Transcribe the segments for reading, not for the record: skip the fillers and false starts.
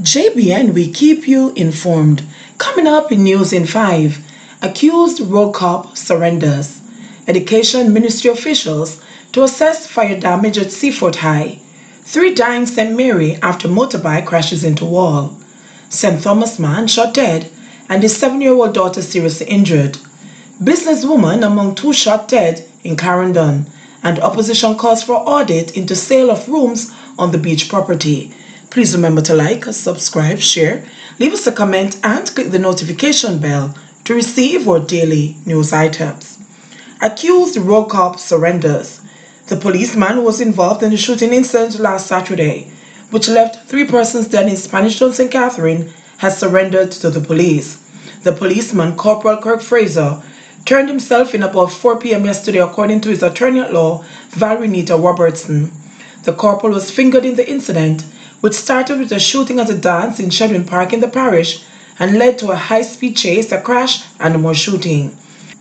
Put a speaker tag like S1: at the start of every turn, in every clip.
S1: JBN, we keep you informed. Coming up in News in 5, accused road cop surrenders. Education Ministry officials to assess fire damage at Seaforth High. 3 die in St. Mary after motorbike crashes into wall. St. Thomas man shot dead and his 7-year-old daughter seriously injured. Businesswoman among 2 shot dead in Clarendon. And opposition calls for audit into sale of rooms on the beach property. Please remember to like, subscribe, share, leave us a comment and click the notification bell to receive our daily news items. Accused road cop surrenders. The policeman who was involved in the shooting incident last Saturday, which left 3 persons dead in Spanish Town, St. Catherine, has surrendered to the police. The policeman, Corporal Kirk Fraser, turned himself in about 4 p.m. yesterday according to his attorney-at-law, Valerie Robertson. The corporal was fingered in the incident, which started with a shooting at a dance in Shedwin Park in the parish and led to a high-speed chase, a crash, and more shooting.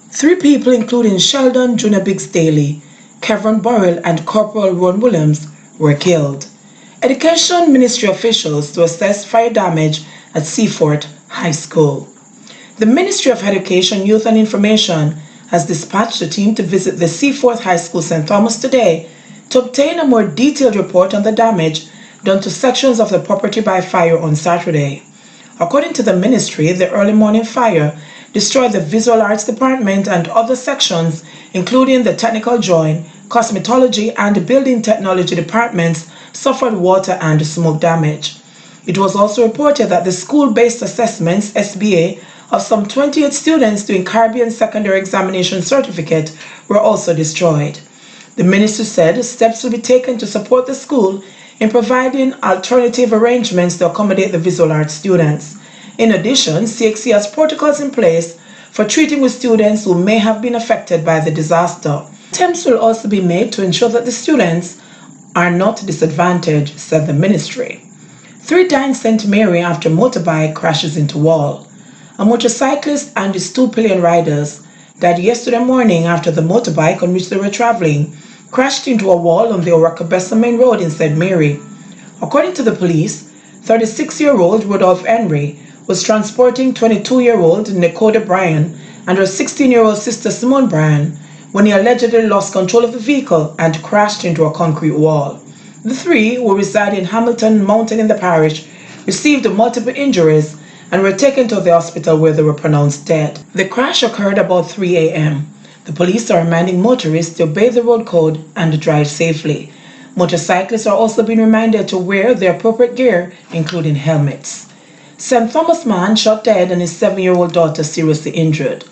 S1: 3 people, including Sheldon Jr. Biggs Daly, Kevin Burrell, and Corporal Ron Williams, were killed. Education Ministry officials to assess fire damage at Seaforth High School. The Ministry of Education, Youth and Information has dispatched a team to visit the Seaforth High School St. Thomas today to obtain a more detailed report on the damage done to sections of the property by fire on Saturday. According to the ministry, the early morning fire destroyed the Visual Arts Department and other sections, including the Technical Drawing, Cosmetology, and Building Technology departments, suffered water and smoke damage. It was also reported that the school-based assessments, SBA, of some 28 students doing Caribbean Secondary Examination Certificate were also destroyed. The ministry said steps will be taken to support the school in providing alternative arrangements to accommodate the visual arts students. In addition, CXC has protocols in place for treating with students who may have been affected by the disaster. Attempts will also be made to ensure that the students are not disadvantaged, said the ministry. 3 die in St. Mary after motorbike crashes into wall. A motorcyclist and his 2 pillion riders died yesterday morning after the motorbike on which they were traveling crashed into a wall on the Oracabessa Main Road in St. Mary. According to the police, 36-year-old Rodolphe Henry was transporting 22-year-old Nekoda Bryan and her 16-year-old sister Simone Bryan when he allegedly lost control of the vehicle and crashed into a concrete wall. The 3, who reside in Hamilton Mountain in the parish, received multiple injuries and were taken to the hospital where they were pronounced dead. The crash occurred about 3 a.m. The police are reminding motorists to obey the road code and drive safely. Motorcyclists are also being reminded to wear the appropriate gear, including helmets. St. Thomas man shot dead and his 7-year-old daughter seriously injured.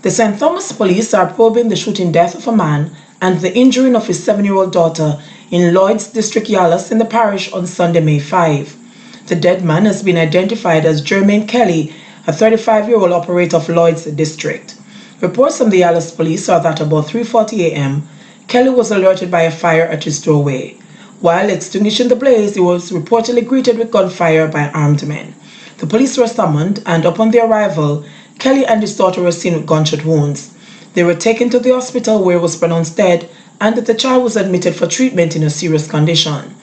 S1: The St. Thomas police are probing the shooting death of a man and the injuring of his 7-year-old daughter in Lloyd's District, Yallahs in the parish on Sunday, May 5. The dead man has been identified as Jermaine Kelly, a 35-year-old operator of Lloyd's District. Reports from the Yallahs police are that about 3:40 a.m., Kelly was alerted by a fire at his doorway. While extinguishing the blaze, he was reportedly greeted with gunfire by armed men. The police were summoned, and upon their arrival, Kelly and his daughter were seen with gunshot wounds. They were taken to the hospital where he was pronounced dead, and the child was admitted for treatment in a serious condition.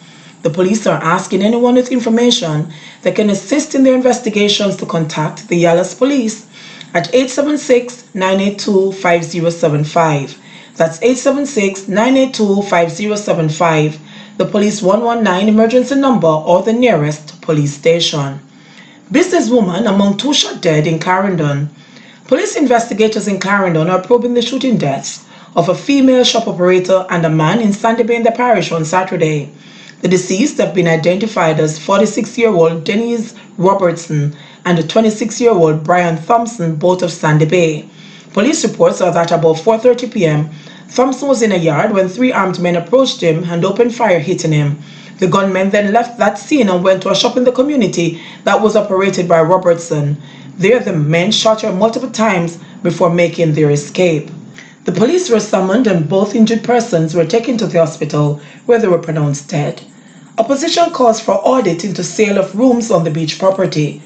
S1: The police are asking anyone with information that can assist in their investigations to contact the Yallahs police at 876-982-5075. That's 876-982-5075, the police 119 emergency number or the nearest police station. Businesswoman among 2 shot dead in Clarendon. Police investigators in Clarendon are probing the shooting deaths of a female shop operator and a man in Sandy Bay in the parish on Saturday. The deceased have been identified as 46-year-old Denise Robertson and a 26-year-old Brian Thompson, both of Sandy Bay. Police reports are that about 4:30 p.m., Thompson was in a yard when 3 armed men approached him and opened fire, hitting him. The gunmen then left that scene and went to a shop in the community that was operated by Robertson. There, the men shot her multiple times before making their escape. The police were summoned and both injured persons were taken to the hospital where they were pronounced dead. Opposition calls for audit into sale of rooms on the beach property.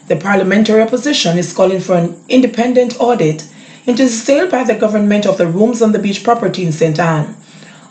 S1: The parliamentary opposition is calling for an independent audit into the sale by the government of the rooms on the beach property in St. Anne.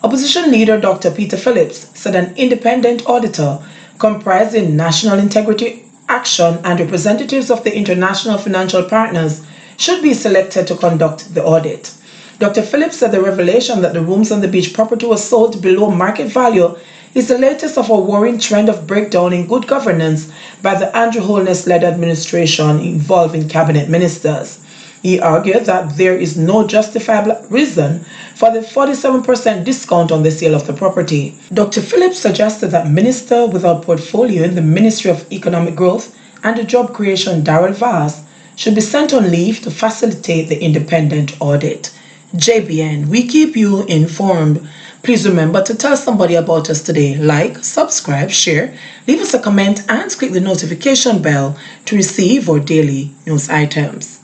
S1: Opposition leader Dr. Peter Phillips said an independent auditor comprising National Integrity Action and representatives of the international financial partners should be selected to conduct the audit. Dr. Phillips said the revelation that the rooms on the beach property was sold below market value is the latest of a worrying trend of breakdown in good governance by the Andrew Holness-led administration involving cabinet ministers. He argued that there is no justifiable reason for the 47% discount on the sale of the property. Dr. Phillips suggested that Minister without portfolio in the Ministry of Economic Growth and Job Creation, Darrell Vaz, should be sent on leave to facilitate the independent audit. JBN, we keep you informed. Please remember to tell somebody about us today. Like, subscribe, share, leave us a comment, and click the notification bell to receive our daily news items.